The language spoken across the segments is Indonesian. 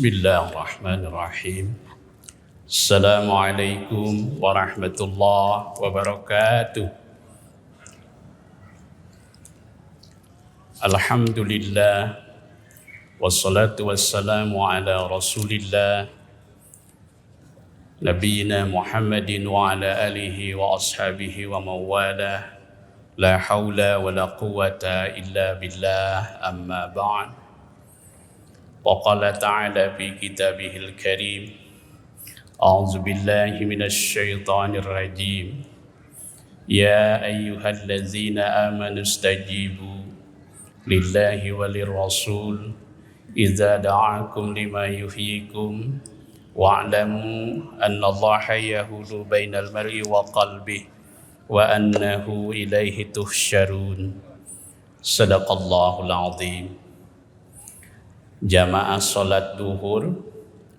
Bismillahirrahmanirrahim. Assalamualaikum warahmatullahi wabarakatuh. Alhamdulillah, wassalatu wassalamu ala rasulillah Nabiyyina Muhammadin wa ala alihi wa ashabihi wa mawalah. La hawla wa la quwwata illa billah, amma ba'd. Wa qala ta'ala fi kitabihil karim, a'udzu billahi minasy syaithanir rajim. Ya ayyuhallazina amanu istajibu lillahi walir rasul idza da'akum lima yuhyikum wa'lamu annallaha yahulu bainal mar'i wa qalbihi wa annahu ilaihi tuhsyarun. Sadaqallahul azim. Jamaah salat duhur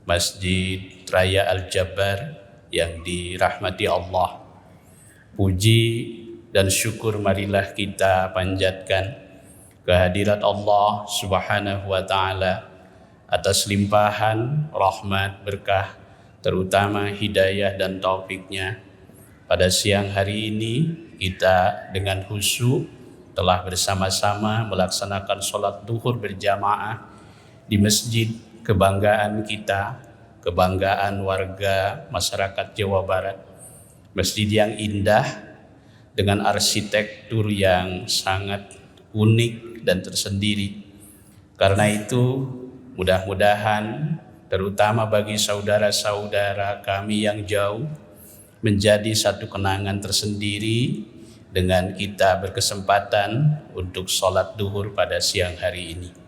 Masjid Raya Al-Jabar yang dirahmati Allah, puji dan syukur marilah kita panjatkan kehadirat Allah Subhanahu wa ta'ala atas limpahan rahmat berkah, terutama hidayah dan taufiknya. Pada siang hari ini kita dengan khusyuk telah bersama-sama melaksanakan sholat duhur berjamaah di masjid kebanggaan kita, kebanggaan warga masyarakat Jawa Barat. Masjid yang indah dengan arsitektur yang sangat unik dan tersendiri. Karena itu mudah-mudahan terutama bagi saudara-saudara kami yang jauh menjadi satu kenangan tersendiri dengan kita berkesempatan untuk sholat duhur pada siang hari ini.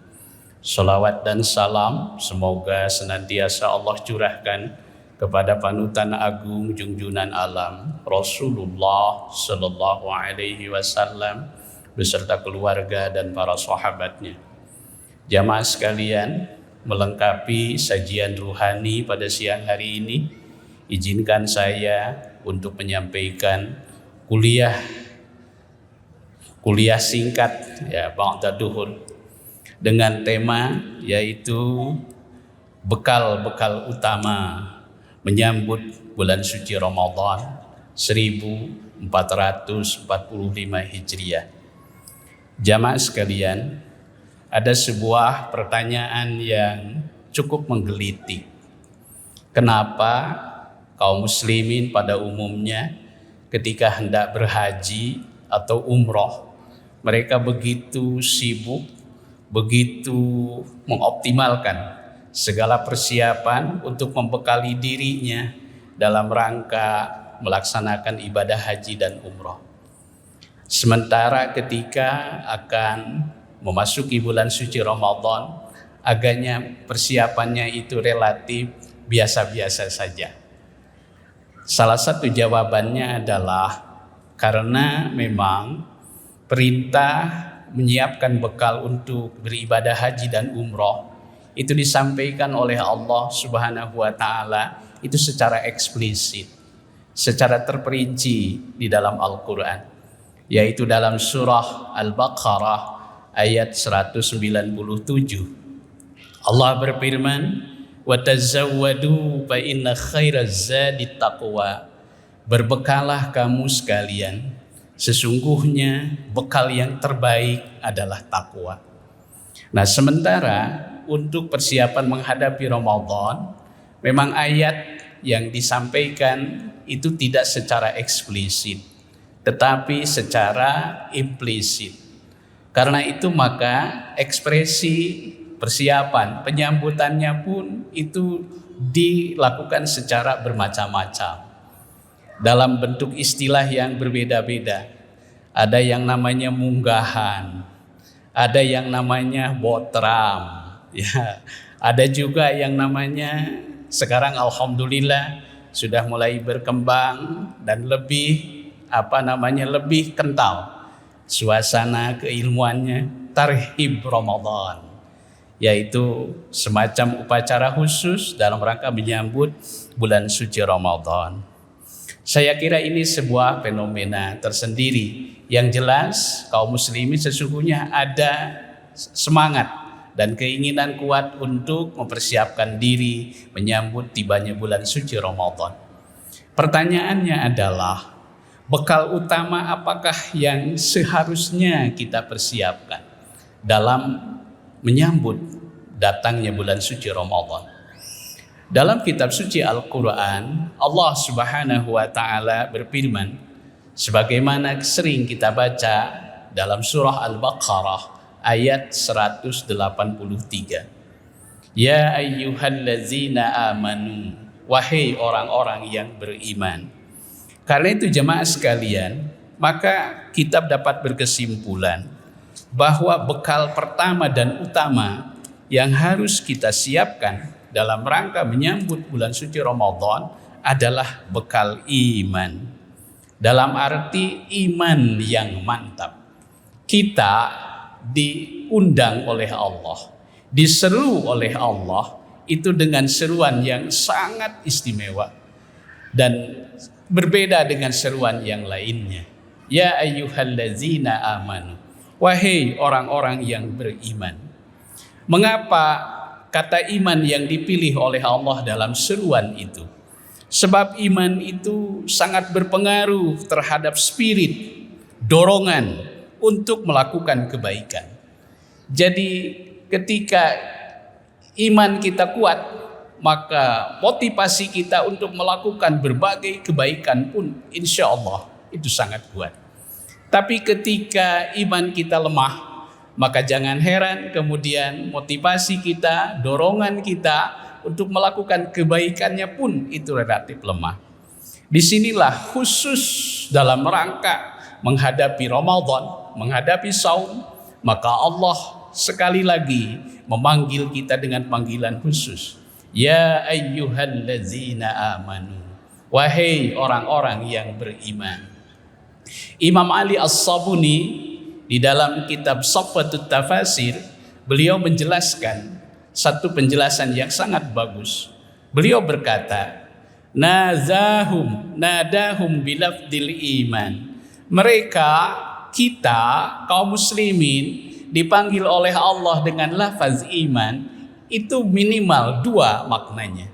Salawat dan salam semoga senantiasa Allah curahkan kepada panutan agung junjungan alam Rasulullah Sallallahu Alaihi Wasallam beserta keluarga dan para sahabatnya. Jamaah sekalian, melengkapi sajian ruhani pada siang hari ini, izinkan saya untuk menyampaikan kuliah singkat ya ba'da duhur dengan tema yaitu bekal-bekal utama menyambut bulan suci Ramadan 1445 Hijriah. Jamaah sekalian, ada sebuah pertanyaan yang cukup menggelitik. Kenapa kaum muslimin pada umumnya ketika hendak berhaji atau umroh, mereka begitu sibuk, begitu mengoptimalkan segala persiapan untuk membekali dirinya dalam rangka melaksanakan ibadah haji dan umroh. Sementara ketika akan memasuki bulan suci Ramadan, agaknya persiapannya itu relatif biasa-biasa saja. Salah satu jawabannya adalah karena memang perintah menyiapkan bekal untuk beribadah haji dan umroh itu disampaikan oleh Allah Subhanahu wa ta'ala itu secara eksplisit, secara terperinci di dalam Al-Quran, yaitu dalam surah Al-Baqarah ayat 197. Allah berfirman, wa tazawwadu fa inna khairaz zadi taqwa. Berbekalah kamu sekalian, sesungguhnya bekal yang terbaik adalah takwa. Nah, sementara untuk persiapan menghadapi Ramadan, memang ayat yang disampaikan itu tidak secara eksplisit, tetapi secara implisit. Karena itu maka ekspresi persiapan, penyambutannya pun itu dilakukan secara bermacam-macam. Dalam bentuk istilah yang berbeda-beda. Ada yang namanya munggahan, ada yang namanya botram, ya. Ada juga yang namanya sekarang alhamdulillah sudah mulai berkembang dan lebih lebih kental suasana keilmuannya, tarhib Ramadan, yaitu semacam upacara khusus dalam rangka menyambut bulan suci Ramadan. Saya kira ini sebuah fenomena tersendiri. Yang jelas kaum muslimin sesungguhnya ada semangat, dan keinginan kuat untuk mempersiapkan diri menyambut tibanya bulan suci Ramadan. Pertanyaannya adalah, bekal utama apakah yang seharusnya kita persiapkan dalam menyambut datangnya bulan suci Ramadan? Dalam kitab suci Al-Quran, Allah Subhanahu wa Ta'ala berfirman, sebagaimana sering kita baca dalam surah Al-Baqarah ayat 183. Ya ayyuhallazina amanu, wahai orang-orang yang beriman. Karena itu jemaah sekalian, maka kita dapat berkesimpulan bahwa bekal pertama dan utama yang harus kita siapkan dalam rangka menyambut bulan suci Ramadan adalah bekal iman. Dalam arti iman yang mantap. Kita diundang oleh Allah, diseru oleh Allah itu dengan seruan yang sangat istimewa dan berbeda dengan seruan yang lainnya. Ya ayyuhallazina amanu, wahai orang-orang yang beriman. Mengapa kata iman yang dipilih oleh Allah dalam seruan itu? Sebab iman itu sangat berpengaruh terhadap spirit, dorongan untuk melakukan kebaikan. Jadi ketika iman kita kuat, maka motivasi kita untuk melakukan berbagai kebaikan pun insya Allah itu sangat kuat. Tapi ketika iman kita lemah, maka jangan heran kemudian motivasi kita, dorongan kita untuk melakukan kebaikannya pun itu relatif lemah. Disinilah khusus dalam rangka menghadapi Ramadan, menghadapi saum, maka Allah sekali lagi memanggil kita dengan panggilan khusus. Ya ayyuhallazina amanu, wahai orang-orang yang beriman. Imam Ali As-Sabuni di dalam kitab Safwatut Tafasir, beliau menjelaskan satu penjelasan yang sangat bagus. Beliau berkata, nadahum bilafdil iman. Mereka, kita, kaum muslimin dipanggil oleh Allah dengan lafaz iman, itu minimal dua maknanya.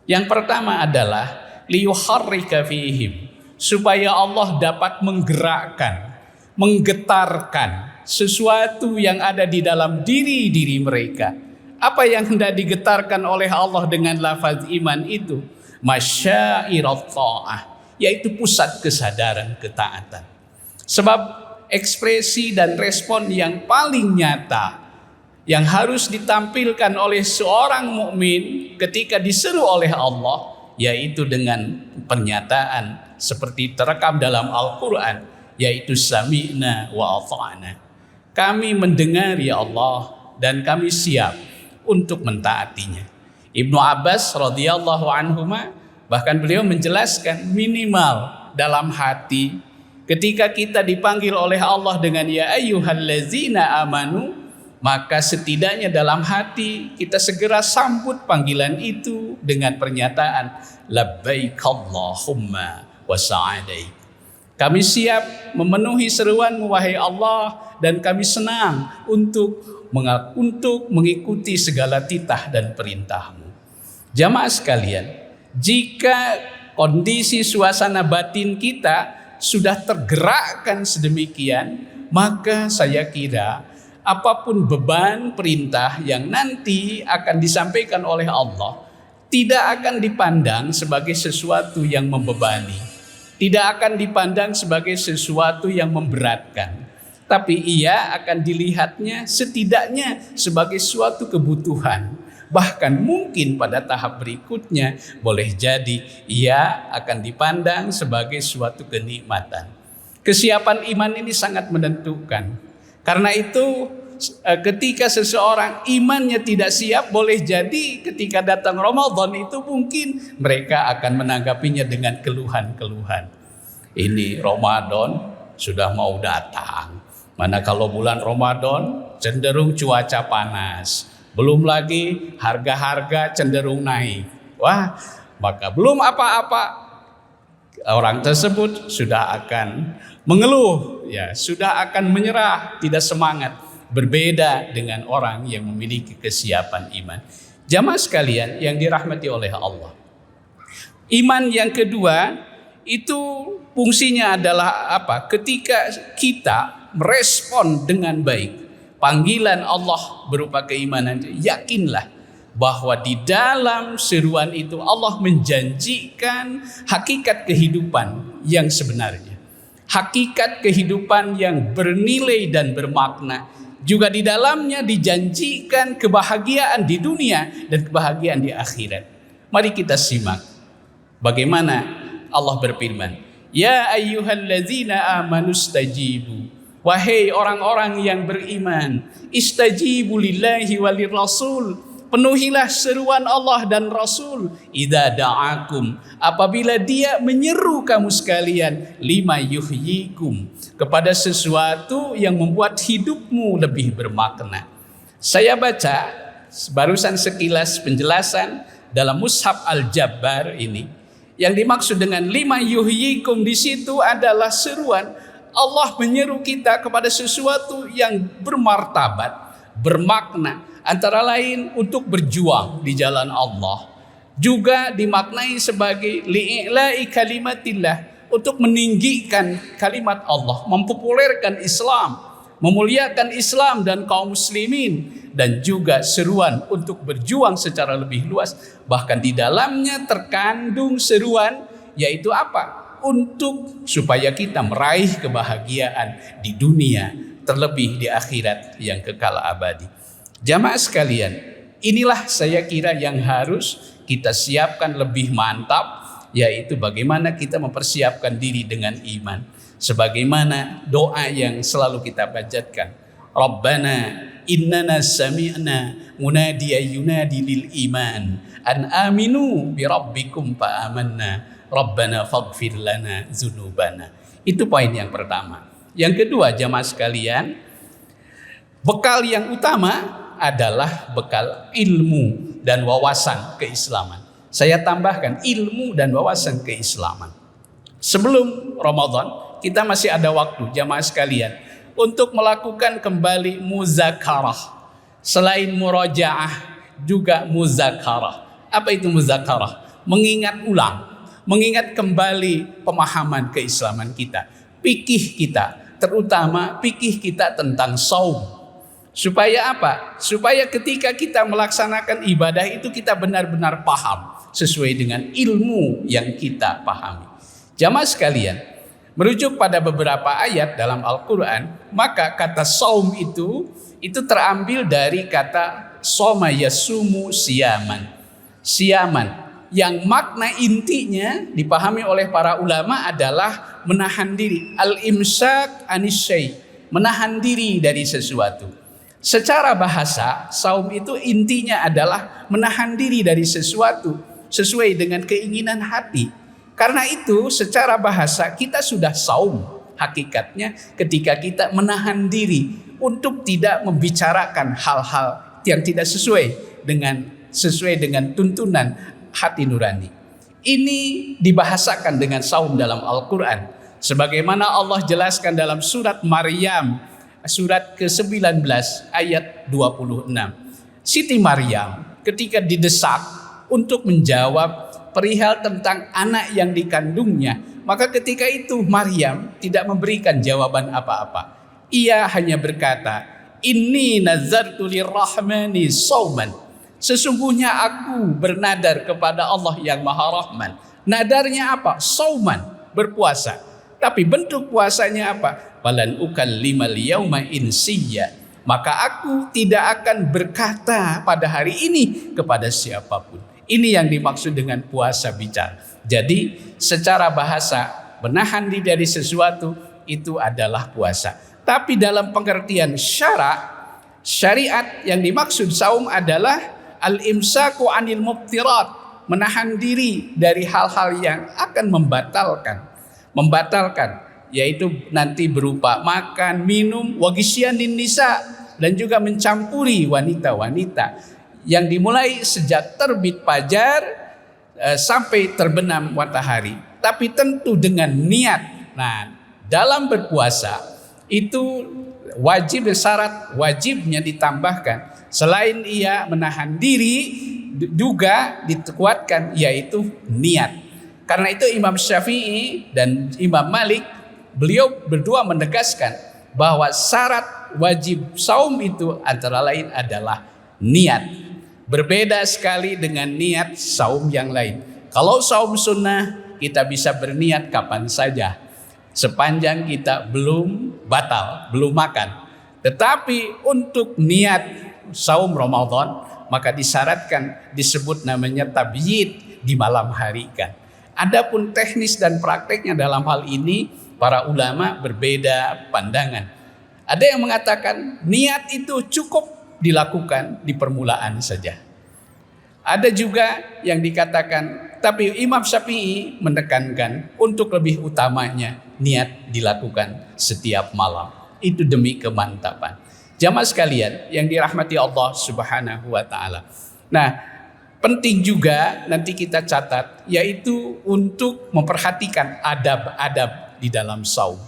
Yang pertama adalah liyuharrika fihim, supaya Allah dapat menggerakkan, menggetarkan sesuatu yang ada di dalam diri mereka. Apa yang hendak digetarkan oleh Allah dengan lafaz iman itu? Masyairat ta'ah, yaitu pusat kesadaran ketaatan. Sebab ekspresi dan respon yang paling nyata yang harus ditampilkan oleh seorang mukmin ketika diseru oleh Allah, yaitu dengan pernyataan seperti terekam dalam Al-Quran, yaitu sami'na wa ata'na. Kami mendengar ya Allah dan kami siap untuk mentaatinya. Ibnu Abbas radhiyallahu anhuma bahkan beliau menjelaskan minimal dalam hati ketika kita dipanggil oleh Allah dengan ya ayyuhallazina amanu, maka setidaknya dalam hati kita segera sambut panggilan itu dengan pernyataan labbaik Allahumma wa sa'adaik. Kami siap memenuhi seruan-Mu wahai Allah, dan kami senang untuk mengikuti segala titah dan perintah-Mu. Jamaah sekalian, jika kondisi suasana batin kita sudah tergerakkan sedemikian, maka saya kira apapun beban perintah yang nanti akan disampaikan oleh Allah tidak akan dipandang sebagai sesuatu yang membebani, tidak akan dipandang sebagai sesuatu yang memberatkan, tapi ia akan dilihatnya setidaknya sebagai suatu kebutuhan. Bahkan mungkin pada tahap berikutnya boleh jadi ia akan dipandang sebagai suatu kenikmatan. Kesiapan iman ini sangat menentukan. Karena itu ketika seseorang imannya tidak siap, boleh jadi ketika datang Ramadan itu mungkin mereka akan menanggapinya dengan keluhan-keluhan. Ini Ramadan sudah mau datang. Mana kalau bulan Ramadan cenderung cuaca panas. Belum lagi harga-harga cenderung naik. Wah, maka belum apa-apa orang tersebut sudah akan mengeluh, ya, sudah akan menyerah, tidak semangat. berbeda dengan orang yang memiliki kesiapan iman. Jamaah sekalian yang dirahmati oleh Allah, iman yang kedua itu fungsinya adalah apa? Ketika kita merespon dengan baik panggilan Allah berupa keimanan, yakinlah bahwa di dalam seruan itu Allah menjanjikan hakikat kehidupan yang sebenarnya, hakikat kehidupan yang bernilai dan bermakna. Juga di dalamnya dijanjikan kebahagiaan di dunia dan kebahagiaan di akhirat. Mari kita simak bagaimana Allah berfirman, ya ayyuhallazina amanu istajibu, wahai orang-orang yang beriman, istajibu lillahi walir rasul, penuhilah seruan Allah dan Rasul, idza da'akum, apabila dia menyeru kamu sekalian, lima yuhyikum, kepada sesuatu yang membuat hidupmu lebih bermakna. Saya baca barusan sekilas penjelasan dalam Mushaf Al-Jabbar ini. Yang dimaksud dengan lima yuhyikum di situ adalah seruan Allah menyeru kita kepada sesuatu yang bermartabat, bermakna, antara lain untuk berjuang di jalan Allah. Juga dimaknai sebagai li'i'la'i kalimatillah, untuk meninggikan kalimat Allah, mempopulerkan Islam, memuliakan Islam dan kaum muslimin. Dan juga seruan untuk berjuang secara lebih luas. Bahkan di dalamnya terkandung seruan, yaitu apa? Untuk supaya kita meraih kebahagiaan di dunia, terlebih di akhirat yang kekal abadi. Jamaah sekalian, inilah saya kira yang harus kita siapkan lebih mantap, yaitu bagaimana kita mempersiapkan diri dengan iman. Sebagaimana doa yang selalu kita panjatkan, Rabbana innana sami'na munadiyan yunadi lil iman an aminu bi rabbikum fa amanna Rabbana faghfir lana dzunubana. Itu poin yang pertama. Yang kedua, jamaah sekalian, bekal yang utama adalah bekal ilmu dan wawasan keislaman. Saya tambahkan ilmu dan wawasan keislaman. Sebelum Ramadan kita masih ada waktu, jamaah sekalian, untuk melakukan kembali muzakarah. Selain murojaah, juga muzakarah. Apa itu muzakarah? Mengingat ulang, mengingat kembali pemahaman keislaman kita, fikih kita, terutama fikih kita tentang saum. Supaya apa? Supaya ketika kita melaksanakan ibadah itu kita benar-benar paham sesuai dengan ilmu yang kita pahami. Jamaah sekalian, merujuk pada beberapa ayat dalam Al-Quran, maka kata saum itu terambil dari kata soma yasumu siyaman. Siyaman yang makna intinya dipahami oleh para ulama adalah menahan diri, al-imsak anisyai, menahan diri dari sesuatu. Secara bahasa, saum itu intinya adalah menahan diri dari sesuatu sesuai dengan keinginan hati. Karena itu secara bahasa kita sudah saum hakikatnya ketika kita menahan diri untuk tidak membicarakan hal-hal yang tidak sesuai dengan tuntunan hati nurani. Ini dibahasakan dengan saum dalam Al-Quran. Sebagaimana Allah jelaskan dalam surat Maryam, surat ke-19 ayat 26. Siti Maryam ketika didesak untuk menjawab perihal tentang anak yang dikandungnya, maka ketika itu Maryam tidak memberikan jawaban apa-apa. Ia hanya berkata, inni nazartu lirrahmani sauman. Sesungguhnya aku bernadar kepada Allah yang Maha Rahman. Nadarnya apa? Sauman, berpuasa. Tapi bentuk puasanya apa? Falan ukallimal yauma insiyya. Maka aku tidak akan berkata pada hari ini kepada siapapun. Ini yang dimaksud dengan puasa bicara. Jadi secara bahasa menahan diri dari sesuatu itu adalah puasa. Tapi dalam pengertian syariat yang dimaksud saum adalah al-imsaku anil mubtirat, menahan diri dari hal-hal yang akan membatalkan, yaitu nanti berupa makan, minum, wagisyanin nisa, dan juga mencampuri wanita-wanita yang dimulai sejak terbit fajar sampai terbenam matahari, tapi tentu dengan niat. Nah, dalam berpuasa itu wajib syarat wajibnya ditambahkan selain ia menahan diri juga dikuatkan yaitu niat. Karena itu Imam Syafi'i dan Imam Malik beliau berdua menegaskan bahwa syarat wajib saum itu antara lain adalah niat. Berbeda sekali dengan niat saum yang lain. Kalau saum sunnah kita bisa berniat kapan saja sepanjang kita belum batal, belum makan. Tetapi untuk niat saum Ramadan maka disyaratkan disebut namanya tabyid, di malam hari kan. Adapun teknis dan prakteknya dalam hal ini para ulama berbeda pandangan. Ada yang mengatakan niat itu cukup dilakukan di permulaan saja. Ada juga yang dikatakan, tapi Imam Syafi'i menekankan untuk lebih utamanya niat dilakukan setiap malam. Itu demi kemantapan. Jamaah sekalian yang dirahmati Allah Subhanahu wa taala. Nah, penting juga nanti kita catat yaitu untuk memperhatikan adab-adab di dalam saum.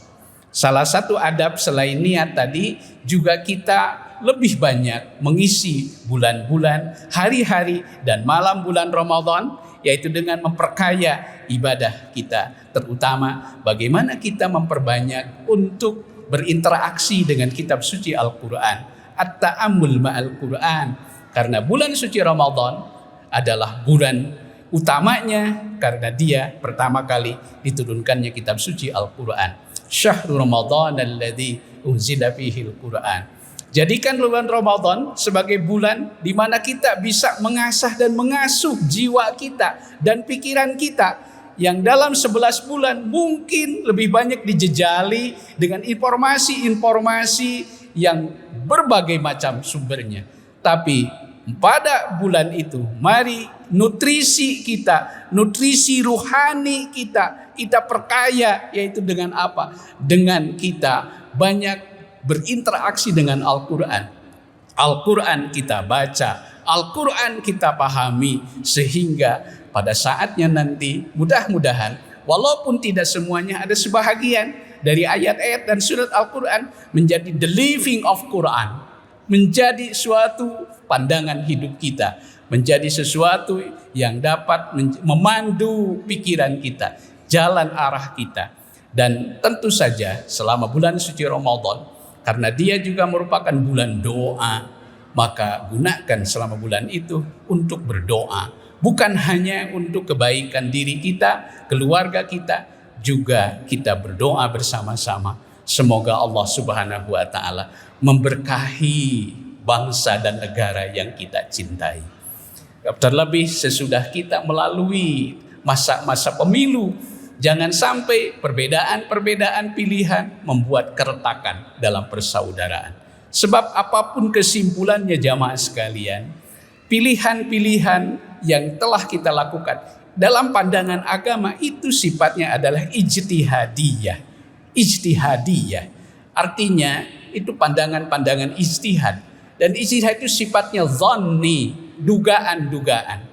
Salah satu adab selain niat tadi juga kita lebih banyak mengisi bulan-bulan, hari-hari dan malam bulan Ramadan yaitu dengan memperkaya ibadah kita, terutama bagaimana kita memperbanyak untuk berinteraksi dengan kitab suci Al-Quran, at-ta'ammul ma'al Quran, karena bulan suci Ramadan adalah bulan utamanya karena dia pertama kali diturunkannya kitab suci Al-Quran. Syahrul Ramadan alladzi unzila fihi Al-Quran. Jadikan bulan Ramadan sebagai bulan di mana kita bisa mengasah dan mengasuh jiwa kita dan pikiran kita yang dalam 11 bulan mungkin lebih banyak dijejali dengan informasi-informasi yang berbagai macam sumbernya. Tapi pada bulan itu mari nutrisi kita, nutrisi ruhani kita perkaya, yaitu dengan apa? Dengan kita banyak berinteraksi dengan Al-Quran. Al-Quran kita baca, Al-Quran kita pahami, sehingga pada saatnya nanti mudah-mudahan walaupun tidak semuanya, ada sebahagian dari ayat-ayat dan surat Al-Quran menjadi the living of Quran, menjadi suatu pandangan hidup kita, menjadi sesuatu yang dapat memandu pikiran kita, jalan arah kita. Dan tentu saja selama bulan suci Ramadan, karena dia juga merupakan bulan doa, maka gunakan selama bulan itu untuk berdoa. Bukan hanya untuk kebaikan diri kita, keluarga kita, juga kita berdoa bersama-sama. Semoga Allah Subhanahu wa taala memberkahi bangsa dan negara yang kita cintai. Terlebih sesudah kita melalui masa-masa pemilu, jangan sampai perbedaan-perbedaan pilihan membuat keretakan dalam persaudaraan. Sebab apapun kesimpulannya jamaah sekalian, pilihan-pilihan yang telah kita lakukan dalam pandangan agama itu sifatnya adalah ijtihadiyah. Ijtihadiyah artinya itu pandangan-pandangan ijtihad, dan ijtihad itu sifatnya dhanni, dugaan-dugaan.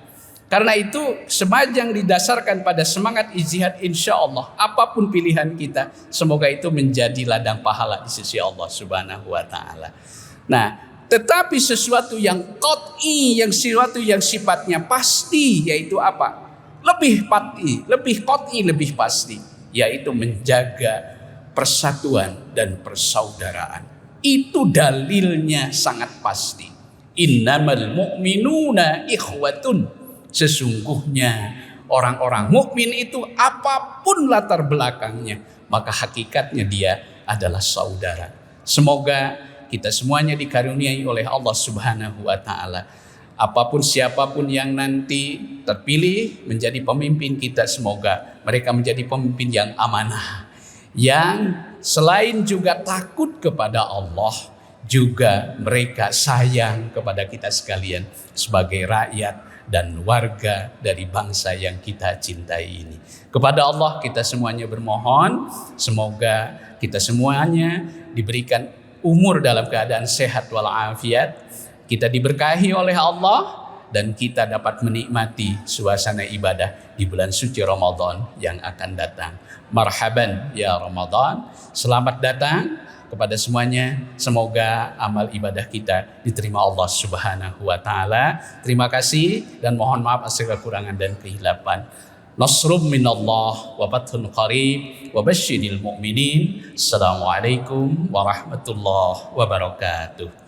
Karena itu semajang didasarkan pada semangat ijtihad, insya Allah apapun pilihan kita semoga itu menjadi ladang pahala di sisi Allah Subhanahu wa taala. Nah, tetapi sesuatu yang qat'i, yang sesuatu yang sifatnya pasti, yaitu apa? Lebih qat'i, lebih pasti, yaitu menjaga persatuan dan persaudaraan. Itu dalilnya sangat pasti. Innamal mu'minuna ikhwatun. Sesungguhnya orang-orang mukmin itu apapun latar belakangnya, maka hakikatnya dia adalah saudara. Semoga kita semuanya dikaruniai oleh Allah Subhanahu wa taala. Apapun siapapun yang nanti terpilih menjadi pemimpin kita, semoga mereka menjadi pemimpin yang amanah, yang selain juga takut kepada Allah, juga mereka sayang kepada kita sekalian sebagai rakyat dan warga dari bangsa yang kita cintai ini. Kepada Allah kita semuanya bermohon, semoga kita semuanya diberikan umur dalam keadaan sehat walafiat, kita diberkahi oleh Allah, dan kita dapat menikmati suasana ibadah di bulan suci Ramadan yang akan datang. Marhaban ya Ramadan, selamat datang kepada semuanya. Semoga amal ibadah kita diterima Allah Subhanahu wa taala. Terima kasih dan mohon maaf atas kekurangan dan kehilapan. Nasrum minallah wa fathun qarib wa basyiril mu'minin. Assalamualaikum warahmatullahi wabarakatuh.